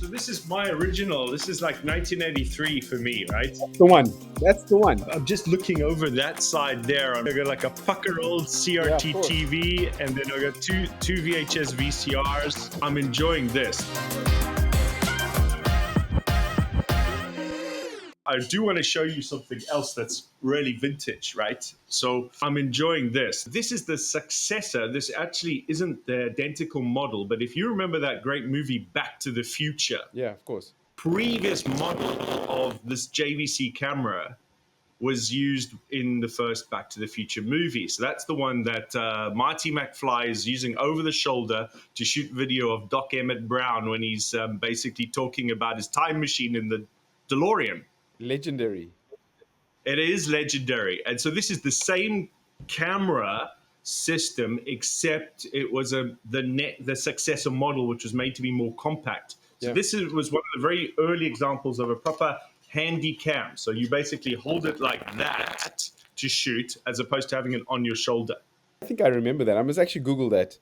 So this is my original. This is like 1983 for me, right? The one. That's the one. I'm just looking over that side there. I got like a 𝗥𝗘𝗧𝗥𝗢 CRT TV, and then I got two VHS VCRs. I'm enjoying this. I do want to show you something else that's really vintage, right? So I'm enjoying this. This is the successor. This actually isn't the identical model, but if you remember that great movie Back to the Future. Yeah, of course. Previous model of this JVC camera was used in the first Back to the Future movie. So that's the one that Marty McFly is using over the shoulder to shoot video of Doc Emmett Brown when he's basically talking about his time machine in the DeLorean. Legendary. It is legendary. And so this is the same camera system, except it was the successor model, which was made to be more compact. So this was one of the very early examples of a proper handy cam. So you basically hold it like that to shoot, as opposed to having it on your shoulder. I think I remember that. I must actually Google that.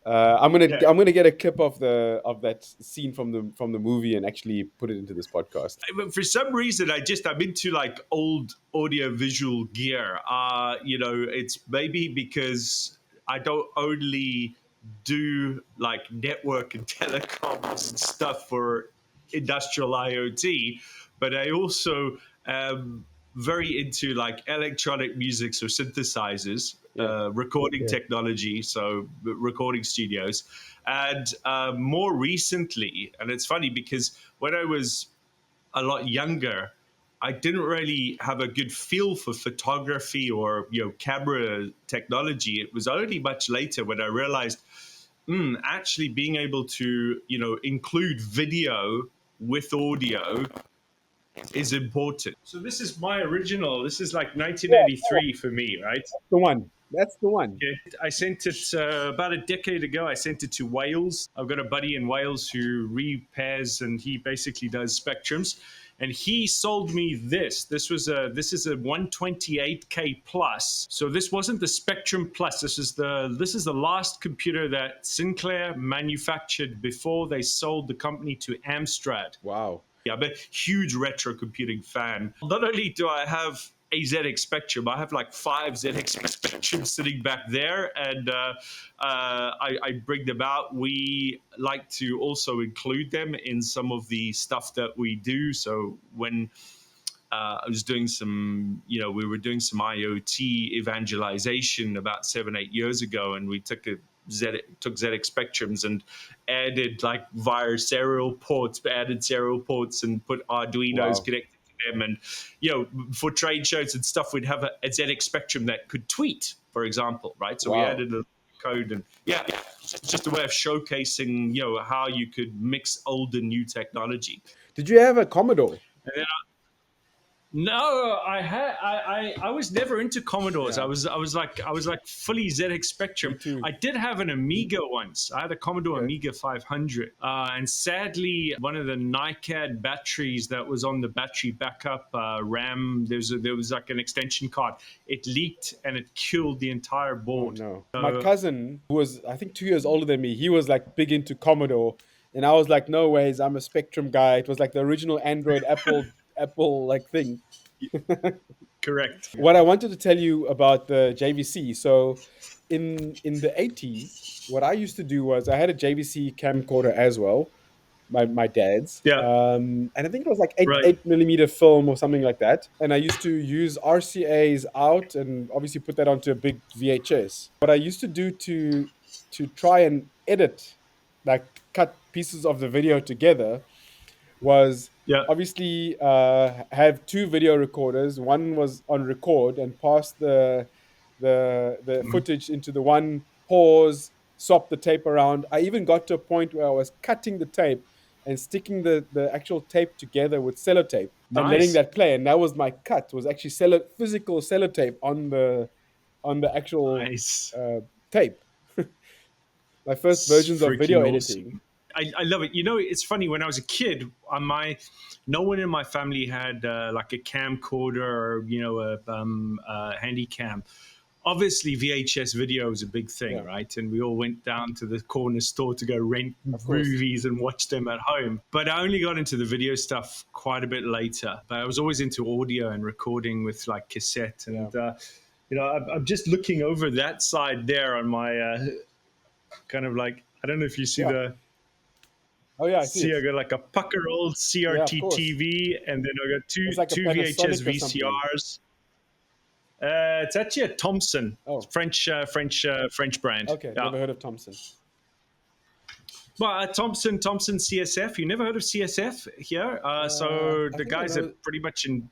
I'm gonna get a clip of that scene from the movie and actually put it into this podcast. For some reason, I'm into like old audio visual gear. It's maybe because I don't only do like network and telecoms and stuff for industrial IoT, but I also am very into like electronic music, so synthesizers, recording technology, so recording studios. And more recently, and it's funny because when I was a lot younger, I didn't really have a good feel for photography or camera technology. It was only much later when I realized actually being able to include video with audio is important. So this is my original. This is like 1983 for me, right? The one. That's the one. Okay. I sent it about a decade ago. I sent it to Wales. I've got a buddy in Wales who repairs, and he basically does spectrums. And he sold me this. This is a 128K plus. So this wasn't the Spectrum Plus. This is the last computer that Sinclair manufactured before they sold the company to Amstrad. Wow. Yeah, I'm a huge retro computing fan. Not only do I have a ZX Spectrum, I have like 5 ZX Spectrums sitting back there, and I bring them out. We like to also include them in some of the stuff that we do. So when I was doing we were doing some I.O.T evangelization about 7-8 years ago, and we took ZX Spectrums and added like via serial ports, and put Arduinos connected to them. And for trade shows and stuff, we'd have a ZX Spectrum that could tweet, for example, right? So we added a code, and it's just a way of showcasing how you could mix old and new technology. Did you have a Commodore? And then No, I was never into Commodores. I was like fully ZX Spectrum. I did have an Amiga once. I had a Commodore Amiga 500, and sadly, one of the NiCad batteries that was on the battery backup RAM, there was like an extension card. It leaked and it killed the entire board. Oh, no. My cousin, who was I think 2 years older than me, he was like big into Commodore, and I was like, no ways, I'm a Spectrum guy. It was like the original Android Apple like thing. Correct. What I wanted to tell you about the JVC. So in the 80s, what I used to do was I had a JVC camcorder as well, my dad's. And I think it was like 8 millimeter film or something like that. And I used to use RCA's out and obviously put that onto a big VHS. What I used to do to try and edit, like cut pieces of the video together, was obviously have 2 video recorders. One was on record and pass the footage into the one, pause, swap the tape around. I even got to a point where I was cutting the tape and sticking the actual tape together with sellotape and letting that play. And that was my cut, was actually physical sellotape on the actual tape. My first versions of video editing. I love it. It's funny. When I was a kid, no one in my family had like a camcorder or a handy cam. obviously VHS video was a big thing, right? And we all went down to the corner store to go rent movies and watch them at home. But I only got into the video stuff quite a bit later. But I was always into audio and recording with like cassette. And, you know, I'm just looking over that side there on my kind of like, I don't know if you see the... Oh yeah, I see I got like a pucker old CRT TV, and then I got two VHS VCRs. It's actually a Thomson, French brand. Okay, never heard of Thomson. Well, Thomson CSF. You never heard of CSF here? So the guys are pretty much in.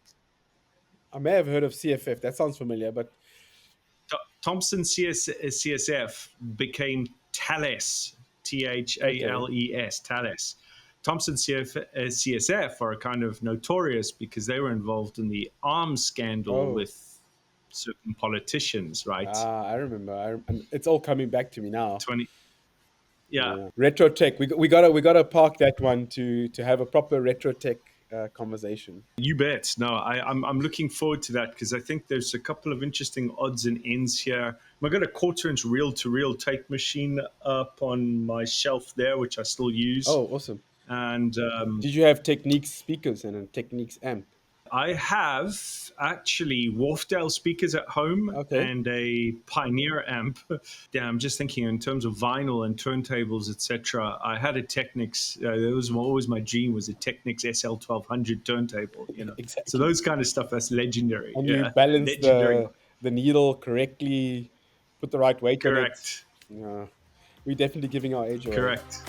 I may have heard of CFF. That sounds familiar, but Thomson CSF became Thales. THALES, Thales. Thomson CSF are kind of notorious because they were involved in the arms scandal with certain politicians, right? I remember. It's all coming back to me now. Retro tech. We gotta park that one to have a proper retro tech conversation. You bet. No, I'm looking forward to that because I think there's a couple of interesting odds and ends here. I've got a 1/4-inch reel-to-reel tape machine up on my shelf there, which I still use. Oh, awesome. And did you have Technics speakers and a Technics amp? I have actually Wharfdale speakers at home and a Pioneer amp. Yeah, I'm just thinking in terms of vinyl and turntables, etc. I had a Technics. That was always my dream, was a Technics SL1200 turntable. You know, so those kind of stuff, that's legendary. And you balance the needle correctly, put the right weight on it. Correct. We're definitely giving our age away. Correct.